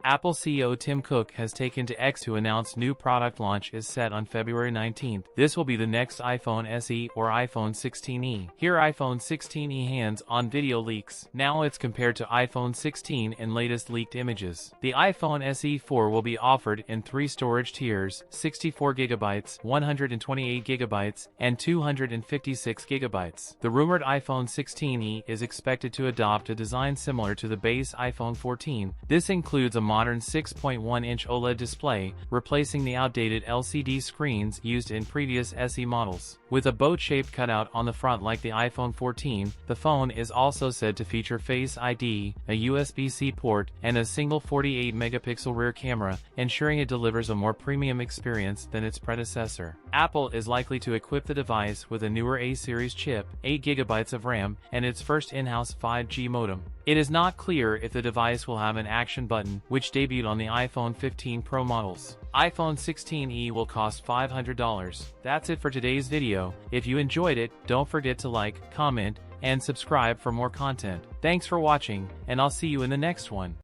Apple CEO Tim Cook has taken to X to announce new product launch is set on February 19th. This will be the next iPhone SE or iPhone 16e. Here iPhone 16e hands-on video leaks. Now it's compared to iPhone 16 in latest leaked images. The iPhone SE4 will be offered in 3 storage tiers: 64GB, 128GB, and 256GB. The rumored iPhone 16e is expected to adopt a design similar to the base iPhone 14. This includes a modern 6.1-inch OLED display, replacing the outdated LCD screens used in previous SE models. With a boat-shaped cutout on the front like the iPhone 14, the phone is also said to feature Face ID, a USB-C port, and a single 48-megapixel rear camera, ensuring it delivers a more premium experience than its predecessor. Apple is likely to equip the device with a newer A-series chip, 8GB of RAM, and its first in-house 5G modem. It is not clear if the device will have an action button, which debuted on the iPhone 15 Pro models. iPhone 16e will cost $500. That's it for today's video. If you enjoyed it, don't forget to like, comment, and subscribe for more content. Thanks for watching, and I'll see you in the next one.